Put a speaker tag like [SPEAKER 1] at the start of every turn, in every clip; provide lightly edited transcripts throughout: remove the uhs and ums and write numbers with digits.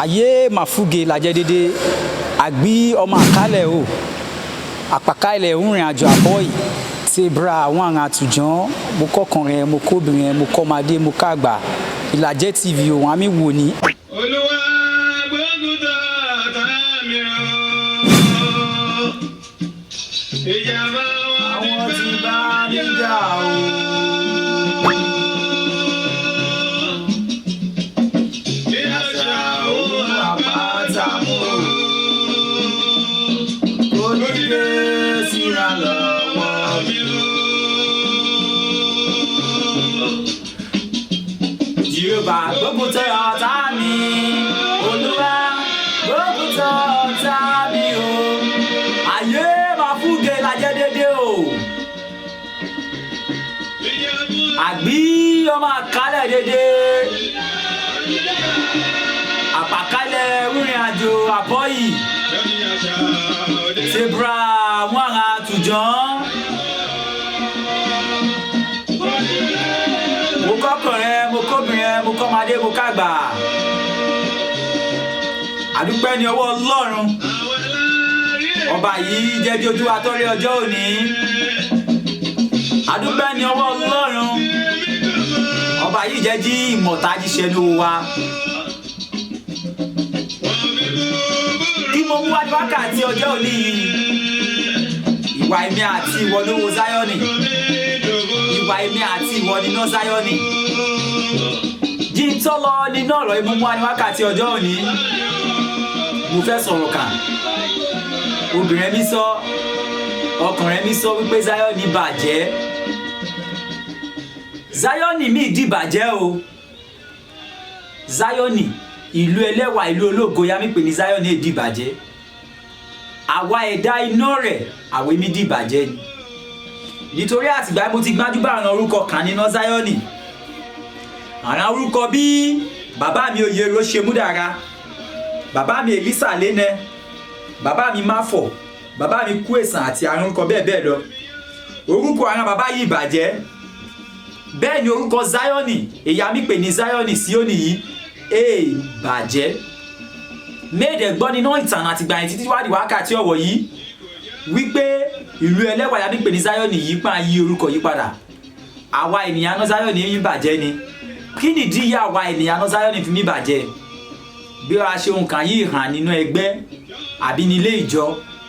[SPEAKER 1] ayé màfúge làjẹ́ dédé àgbí ọmọ àkálẹ̀ o àpàkálẹ̀ òǹrìn àjò àbọ̀ yìí tí bra àwọn àrùn àtùjọ́ mo kọkùnrin mo kóbìnrin mo kọ́mọdé mo kágbà Ìlàjẹ TV òun àmì wò ní.
[SPEAKER 2] Olúwa gbógunta tàmí o ìjàmbá
[SPEAKER 1] àwọn tí bá mi jà o. Yorùbá gbógun tẹ ọ̀tá mi, Olúwa gbógun tẹ ọ̀tá mi o. Ayé màfúge làjẹ́ dédé o. Àgbí ọmọ àkálẹ̀ dédé. Àpàkálẹ̀ rìnrìn àjò àbọ̀ yìí. Zebra àwọn àrà àtùjọ́. Mo kọ́kùnrin, mo kóbìnrin, mo kọ́mọdé, mo kágbà. Àdúpẹ́ ní ọwọ́ Ọlọ́run. Ọba yìí jẹ́ bí ojú wa tó rí ọjọ́ òní. Àdúpẹ́ ní ọwọ́ Ọlọ́run. Ọba yìí jẹ́ jí ìmọ̀ta jíṣẹ́ ló wa. Kí mo mú wá ní wákàtí ọjọ́ òní yìí. Ìwà èmi àti ìwọ ló wo Záyọ́nì. Ìwà èmi àti ìwọ nínú Záyọ́nì. Jí tọ́lọ nínú ọ̀rọ̀ ìmúmú wa ní wákàtí ọjọ́ òní. Mo fẹ́ sọ̀rọ̀ kàn. Obìnrin mi sọ, ọkùnrin mi sọ wípé Záyọ́nì bàjẹ́. Záyọ́nì mi di bàjẹ́ o. Záyọ́nì ìlú ẹlẹ́wà ìlú ológo ya mi pè ní Záyọ́nì di bàjẹ́. Àwa ẹ̀dá iná rẹ̀ àwẹ̀ mi di bàjẹ́ ni. Nítorí àtìgbà mo ti gbájú bá àwọn orúkọ kan nínú Záyọ́nì. Àwọn orúkọ bíi bàbá mi Oyèrò Ṣemúdára, bàbá mi Elisa Lénẹ, bàbá mi Máfọ̀, bàbá mi Kúèsàn àti àwọn orúkọ bẹ́ẹ̀ bẹ́ẹ̀ lọ. Orúkọ àwọn bàbá yìí bàjẹ́. Bẹ́ẹ̀ ni orúkọ Záyọ́nì èyí mi pè ní Záyọ́nì Síónì yìí bàjẹ́. Méèdè gbọ́ nínú ìtàn àtìgbà yẹn títí wádìí wákàtí ọ̀wọ̀ yìí wípé ìlú ẹlẹ́wà ya mi pè ní Záyọ́nì yìí pa yí orúkọ yìí padà. Àwa ènìyàn náà Záyọ́nì mi bàjẹ́ ni. Kí nìdí ìyá àwa ènìyàn náà Záyọ́nì fi mí bàjẹ́? Bí a ṣe nǹkan yìí hàn nínú ẹgbẹ́ àbí nílé ìjọ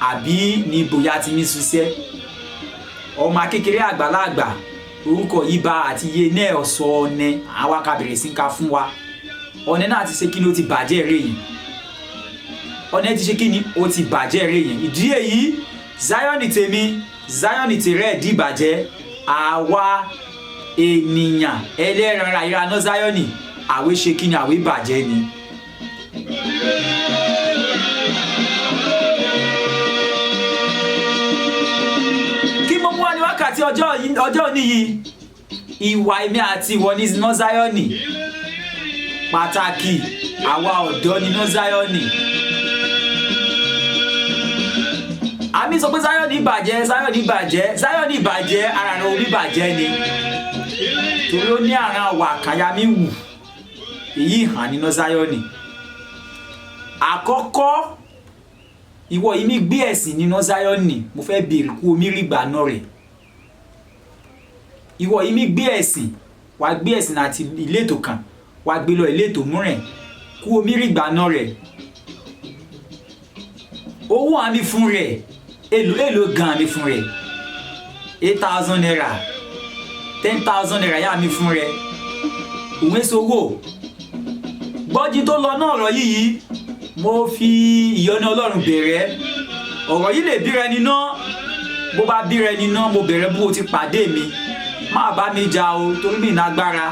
[SPEAKER 1] àbí ní bóyá ti mí ṣiṣẹ́. Ọmọ kékeré àgbàlagbà orúkọ yìí bá àti iye náà ọ̀sọ̀ ọ̀nẹ́ àwa ká bẹ̀rẹ̀ sí ká fún wa. Ọ̀nẹ́ náà ti ṣe kí ni ó ti bàjẹ́ rẹ̀ yìí. Ọ̀nẹ́ ti ṣe kí ni ó ti bàjẹ́ rẹ̀ yìí. Ìdí èyí Záyọ́nì tèmi Záyọ́nì tèrè di bàjẹ́. Àwa ènìyàn ẹlẹ́ran ara ìraná Záyọ́nì àwẹ̀ ṣe kí ni àwẹ̀ bàjẹ́ ni. Kí mo mú wá ní wákàtí ọjọ́ òní yìí ìwà èmi àti ìwọ ní iná Záyọ́nì pàtàkì àwa ọ̀dọ́ nínú Záyọ́nì. Àmì sọ pé Záyọ́nì bàjẹ́ Záyọ́nì bàjẹ́ Záyọ́nì bàjẹ́ ara rẹ̀ orí bàjẹ́ ni torí ó ní àrùn àwà kàyàmí wù èyí hàn nínú Záyọ́nì. Àkọ́kọ́ ìwọ yìí mi gbé ẹ̀sìn nínú Záyọ́nì mo fẹ́ bèrè kú omi rí gbà náà rẹ̀. Ìwọ yìí mi gbé ẹ̀sìn wàá gbé ẹ̀sìn àti ìletò kan wàá gbé lọ ìletò múrẹ̀ kú omi rí gbà náà rẹ̀. Owó àmì fún rẹ̀ èlò gan àmì fún rẹ̀ 8,000 naira 10,000 naira yá àmì fún rẹ̀ òun èso owó gbọ́jí tó lọ náà ọ̀rọ̀ yìí mo fi ìyọ́nú Ọlọ́run bẹ̀rẹ̀ ọ̀rọ̀ yìí lè bíra ẹni náà bó bá bíra ẹni náà mo bẹ̀rẹ̀ bó ti pàdé mi má bá mi jà o torí mi nágbára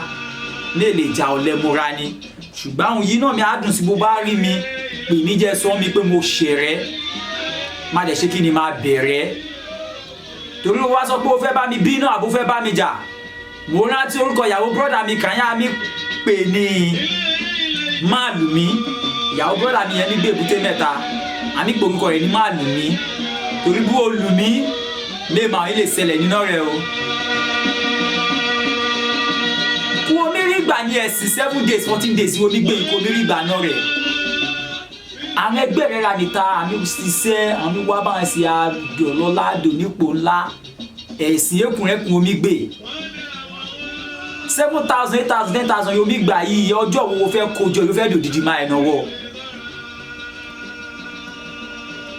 [SPEAKER 1] lè jà ọ́ lẹ́mọ́ra ni ṣùgbọ́n àwọn yìí náà mi á dùn sí bó bá rí mi pè mí jẹ́ sọ mi pé mo ṣẹ̀rẹ́ má dẹ̀ ṣe kí ni máa bẹ̀rẹ̀ torí ó wá sọ pé ó fẹ́ bá mi bínú àbó fẹ́ bá mi jà mo rántí orúkọ ìyàwó brọ́dà mi kàn yá mi pè ní máàlù mi ìyàwó brọ́dà mi yẹn ní gbé èbúté mẹ́ta àmì pé orúkọ rẹ̀ ní máàlù mi torí bú olù mi lè máa ilé ṣẹlẹ̀ nínú rẹ̀ o. Kú omi rí gbà ní ẹ̀sìn 7 days 14 days omi gbé ikú omi rí gbà náà rẹ̀ àwọn ẹgbẹ́ rẹ̀ ra níta àmì ṣiṣẹ́ àmì wá bá ń ṣe àdọ̀lọ́lá dònípò ńlá ẹ̀sìn ẹkùnrẹ́kùn omi gbé 7,000 8,000 10,000 yomi gbà yìí ọjọ́ wo fẹ́ kójọ ló fẹ́ dòdìdì máa ẹ̀ náwó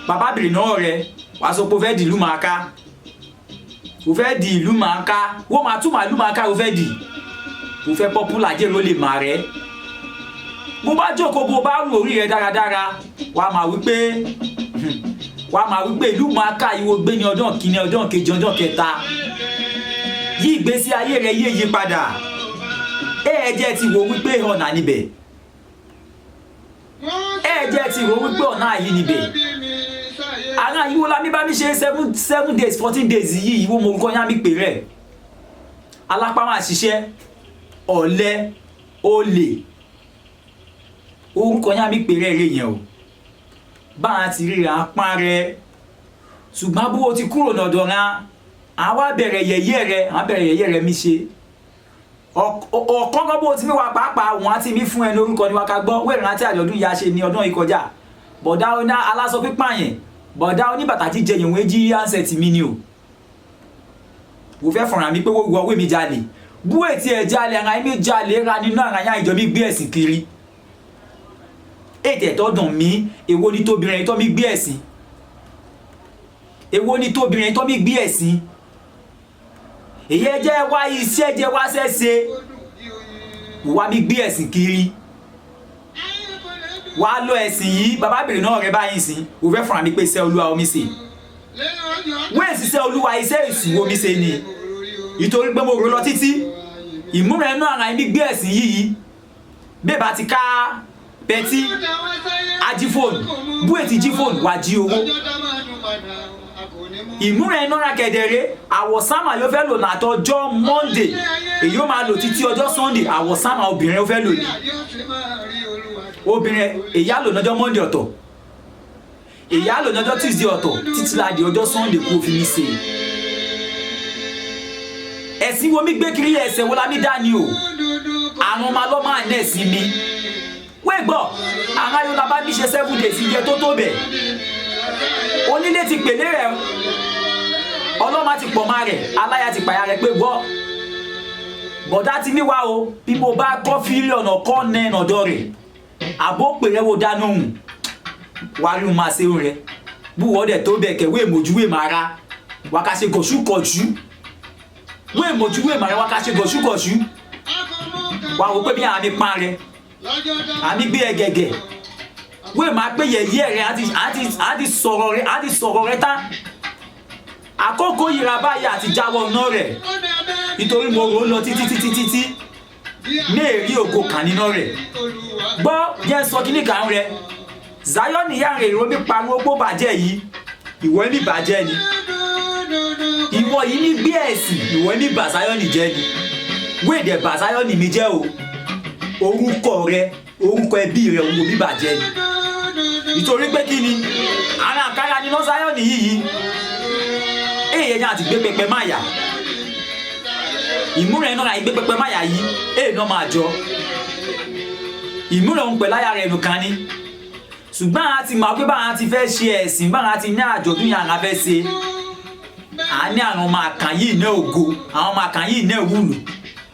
[SPEAKER 1] bàbá bèrè náà rẹ wàá sọ pé ó fẹ́ di ìlú màá ká ó fẹ́ di ìlú màá ká wọ́n máa tún màálù màá ká ó fẹ́ di ó fẹ́ pọ́pùlà jẹ́ ló lè máa rẹ́ bó bá jókòó bó bá rú orí rẹ dáradára wàá máa wípé ìlú màá ká ìwọ gbé ní ọdún kìíní ọdún kejì ọdún kẹta yí ìgbésí ayé rẹ yé yí padà ẹ̀ẹ́jẹ́ ti wò wípé ọ̀nà níbẹ̀ ẹ̀ẹ́jẹ́ ti wò wípé ọ̀nà yìí níbẹ̀ ara yíwo la mi bá mi ṣe 7 days 14 days yìí ìwọ mo kọ́ yá mi pè rẹ̀ alápá máa ṣiṣẹ́ ọ̀lẹ olè orúkọ yá mi pè rẹ̀ yẹn o bá a ti ríra apá rẹ̀ ṣùgbọ́n bó o ti kúrò lọ́dọ̀ ra àwa bẹ̀rẹ̀ yẹ̀yẹ́ rẹ̀ mi ṣe ọ̀kan gbọ́ tí mi wà pàápàá wọn àti mi fún ẹ lórúkọ ni wà ká gbọ́ wẹ̀rẹ̀ àti àjọ̀dún ìyá ṣe ní ọdún ìkọjá bọ̀dá oná aláṣọ pípa yẹn bọ̀dá oníbàtà jíjẹ yẹn wọ́n jí ansẹ̀t mi ni o wò fẹ́ fọ̀ràn mi pé wọ́n wọ́ wé mi jalè bú ètí ẹ̀ jalè ara mi jalè ra nínú ara yá ìjọ mi gbé ẹ̀sìn kiri ètè ẹ̀tọ́ dùn mí èwo ni tóbìnrin tó mi gbé ẹ̀sìn èwo ni tóbìnrin tó mi gbé ẹ̀sìn èyí jẹ́ wá iṣẹ́ jẹ́ wá sẹ́sẹ́ wá mi gbé ẹ̀sìn kiri wá lọ ẹ̀sìn yìí bàbá bèrè náà rẹ báyìí sí o fẹ́ fúnra mi pé iṣẹ́ olúwa omi ṣe wọ́n èsì iṣẹ́ olúwa iṣẹ́ ìṣù omi ṣe ni ìtorí pé mo rò lọ títí ìmúra ẹnu ara mi gbé ẹ̀sìn yìí bẹ́ẹ̀ bá ti ká pẹtí ajífóònù bú ètí jífóònù wá jí owó ìmúra ẹnu ara kẹ̀dẹ̀rẹ́ àwọ̀sámà yóò fẹ́ lò látọjọ́ Monday èyí ó máa lò títí ọjọ́ Sunday àwọ̀sámà obìnrin ó fẹ́ lò ní obìnrin èyí á lò lọ́jọ́ Monday ọ̀tọ̀ èyí á lò lọ́jọ́ Tuesday ọ̀tọ̀ títí láti ọjọ́ Sunday kó fi mí ṣe ẹ̀sìn wo mi gbé kiri ẹ̀sẹ̀ wo la mi dá ni o àwọn ọmọ alọ́ máa ní ẹ̀sìn mi wé gbọ́ àwọn ayọ́lá bá mi ṣe 7 days ìjẹ tó bẹ̀ onílé ti pèlé rẹ̀ ọlọ́mà ti pọ̀ máa rẹ̀ aláya ti pàyà rẹ̀ pé gbọ́ bọ̀dá ti níwá o bí mo bá kọ́ fílíọ̀nù ọkọ́ nẹ́ẹ̀nà ọ̀dọ́ rẹ̀ àbó pè rẹ̀ wo dáná hùn wà rí máa ṣe rẹ̀ bú wọ́dẹ̀ tó bẹ̀ kẹ̀ wé mojúwé máa ra wà ká ṣe gọ̀ṣúkọ̀ṣú wé mojúwé máa ra wà ká ṣe gọ̀ṣúkọ̀ṣú wà wò pé bí àmì pa rẹ̀ àmì gbé ẹgẹgẹ wé máa pé yẹ̀yẹ́ rẹ̀ àti sọ̀rọ̀ rẹ̀ tán àkókò yìra báyìí àti jáwọ́ ọ̀nà rẹ̀ nítorí mo rò ó lọ títí ní èrí ògo kàn nínú rẹ̀ gbọ́ jẹ́ sọ kíní kan rẹ̀ Zion ìyá rẹ̀ ìró mi pariwo pó bàjẹ́ yìí ìwọ ní bàjẹ́ ni ìwọ yìí ní gbé ẹ̀sìn ìwọ ní bà Zion jẹ́ ni wéèdè bà Zion mi jẹ́ o orúkọ rẹ̀ orúkọ ẹbí rẹ̀ òun ò bí bàjẹ́ ni nítorí pé kí ni ara àkàrà nínú Zion yìí èyí ẹ̀yà àti gbé pẹpẹ máa yà ìmúra ẹ̀nà àìgbé pẹpẹ máa yà yìí èyí náà máa jọ ìmúra òun pẹ̀láyà rẹ̀ nìkan ni ṣùgbọ́n a ti máa pé báwọn ti fẹ́ ṣe ẹ̀sìn báwọn ti ní àjọ̀dún yàrá fẹ́ ṣe à ní àwọn ọmọ àkàn yìí ní ògo àwọn ọmọ àkàn yìí ní ìwúlò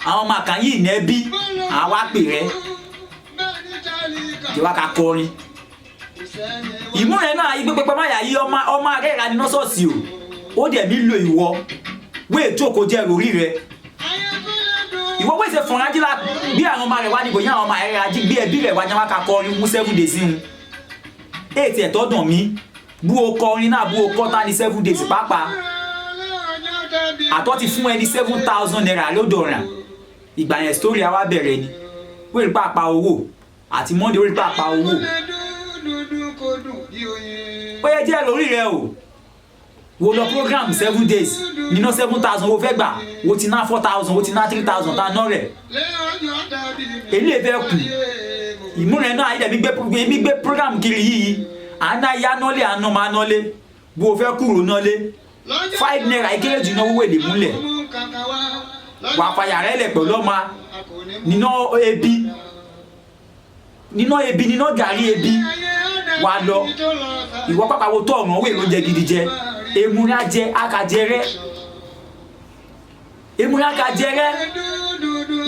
[SPEAKER 1] àwọn ọmọ àkàn yìí ní ẹbí àwa pè rẹ jẹ́wọ́ ká kọrin ìmúra ẹ̀nà àìgbé pẹpẹ máa yà yìí ọmọ rẹ̀ ra ní nọ́sọ̀ọ̀sì o ó dẹ̀ mí lo ìwọ wé jókòó jẹ́ orí rẹ̀ ìwọ wé ṣe fọ̀nrán jíla bí àwọn ọmọ rẹ̀ wá níbo yá àwọn ọmọ rẹ̀ ají bí ẹbí rẹ̀ wá jẹ́ wá ká kọrin mú 7 days ń ètì ẹ̀tọ́ dùn mí bú o kọrin náà bú o kọ́ tá ní 7 days pàápàá àtọ́ ti fún ẹni 7,000 naira lọ́dọ̀ rẹ̀ ìgbà yẹn story àwa bẹ̀rẹ̀ ni wé rí pàápàá owó àti Monday wé rí pàápàá owó ó yẹ jẹ́ lórí rẹ̀ o wo lọ program 7 days nínú 7,000 wo fẹ́ gbà wo ti ná 4,000 wo ti ná 3,000 tá ná rẹ̀ èlé fẹ́ kù ìmúrẹ̀ náà ayé mi gbé program kiri yìí àná ya nọ́lé àná máa nọ́lé wo fẹ́ kúrò nọ́lé 5 naira ìkéré jù náà wọ́wọ́ èlé múlẹ̀ wà fàyà rẹ̀ lẹ̀ pẹ̀lú ọmọ nínú ebi nínú gàrí ebi wá lọ ìwọ pápá wo tó ọ̀ràn wé ló jẹ gidi jẹ èmúra jẹ akàjẹrẹ èmúra akàjẹrẹ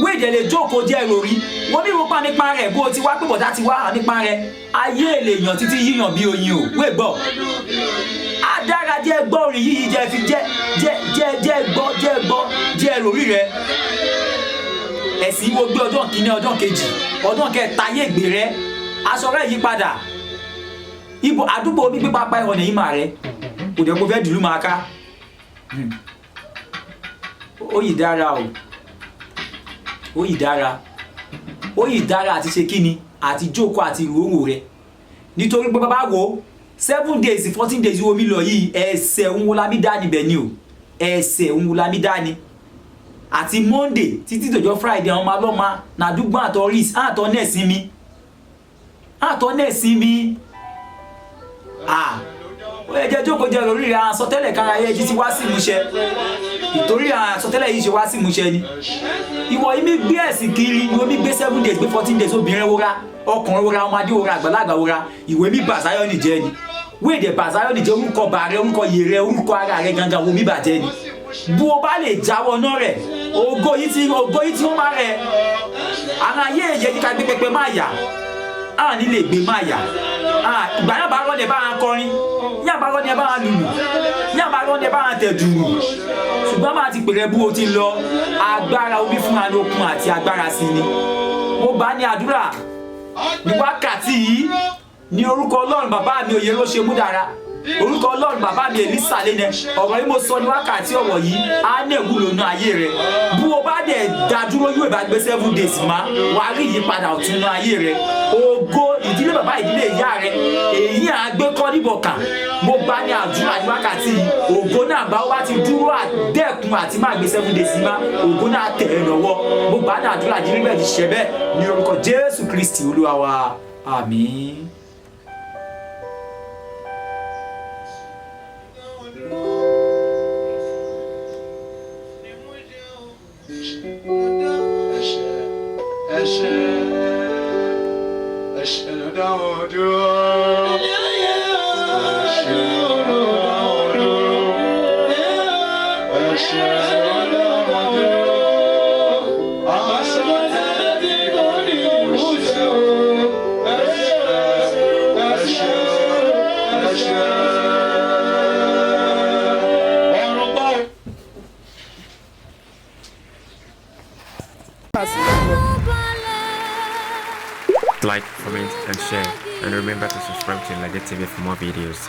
[SPEAKER 1] wéèdè lè jókòó jẹ ìròrí wọ́n bí wọ́n pa nípa rẹ̀ bó ti wá pé bọ̀dá ti wá nípa rẹ̀ ayé èlè èèyàn títí yíyàn bí oyin o wé gbọ́ adára jẹ́ gbọ́ orin yíyí jẹ́ fi jẹ́ ìròrí rẹ̀ ẹ̀sìn wo gbé ọdún kìíní ọdún kejì ọdún kẹta yé gbé rẹ̀ aṣọ rẹ̀ yí padà ibo àdúgbò omi gbígbá pa ìhọ̀nà yìí mà rẹ̀ kò dẹ̀ kó fẹ́ dùlú máa ká ó yìí dára o ó yìí dára àti ṣe kíni àti jókòó àti ìròwò rẹ̀ nítorí pé bàbá wo 7 days 14 days omi lọ yìí ẹsẹ̀ ń wo lámì dání bẹ̀ ni o ẹsẹ̀ ń wo lámì dání àti Monday títí dọjọ́ Friday àwọn ọmọ alọ́mọ nàdúgbò àtọ̀ ris àtọ̀ nẹ́ẹ̀sì mi ó yẹ jẹ́ jókòó jẹ́ lórí rẹ̀ àsọtẹ́lẹ̀ kára ayé jí ti wá sí ìmúṣẹ ìtorí àsọtẹ́lẹ̀ yìí ṣe wá sí ìmúṣẹ ni ìwọ yìí mi gbé ẹ̀sìn kiri ìwọ mi gbé 7 days gbé 14 days obìnrin wúra ọkùnrin wúra ọmọdé wúra àgbàlagbà wúra ìwé mi bàzáyọ́nì jẹ́ ni wéèdè bàzáyọ́nì jẹ́ orúkọ bàrẹ orúkọ yèrè orúkọ ara rẹ̀ gangan wo mi bàjẹ́ ni bú o bá lè jáwọ́ náà rẹ̀ ògo yìí tí wọ́n máa rẹ̀ àwọn ayé èyẹ kíkà gbé pẹpẹ máa yà á nílé gbé máa yà ìgbà yàbá rọ́ọ̀dẹ̀ bá wọn kọrin yàbá rọ́ọ̀dẹ̀ bá wọn lùlù yàbá rọ́ọ̀dẹ̀ bá wọn tẹ̀dùrù ṣùgbọ́n máa ti pèrè bú o ti lọ agbára omi fún wa lókun àti agbára sí ni mo bá ní àdúrà ní wákàtí yìí ní orúkọ Ọlọ́run bàbá mi òye ló ṣe mú dára orúkọ Ọlọ́run bàbá mi Èlísà lẹ́nẹ̀ ọ̀rọ̀ yìí mo sọ ní wákàtí ọ̀rọ̀ yìí á ní ìwúlò náà ayé rẹ̀ bú o bá dẹ̀ dádúró yóò bá gbé 7 days má wàá rí ìyípadà ọ̀tun náà ayé rẹ̀ ògo ìdílé bàbá ìdílé ìyá rẹ̀ èyí à ń gbé kọ́ níbọ̀kà mo bá ní àdúrà ní wákàtí yìí ògo náà bá wá ti dúró àdẹ́kun àti má gbé 7 days má ògo náà tẹ̀ ẹ́ lọ́wọ́ mo bá ní àdúrà ìdílé bẹ́ẹ̀ ti ṣẹ bẹ́ẹ̀ ní orúkọ Jésù Kristi Olúwa wa àmín.
[SPEAKER 3] Like, comment, and share. And remember to subscribe to Enlightened TV for more videos.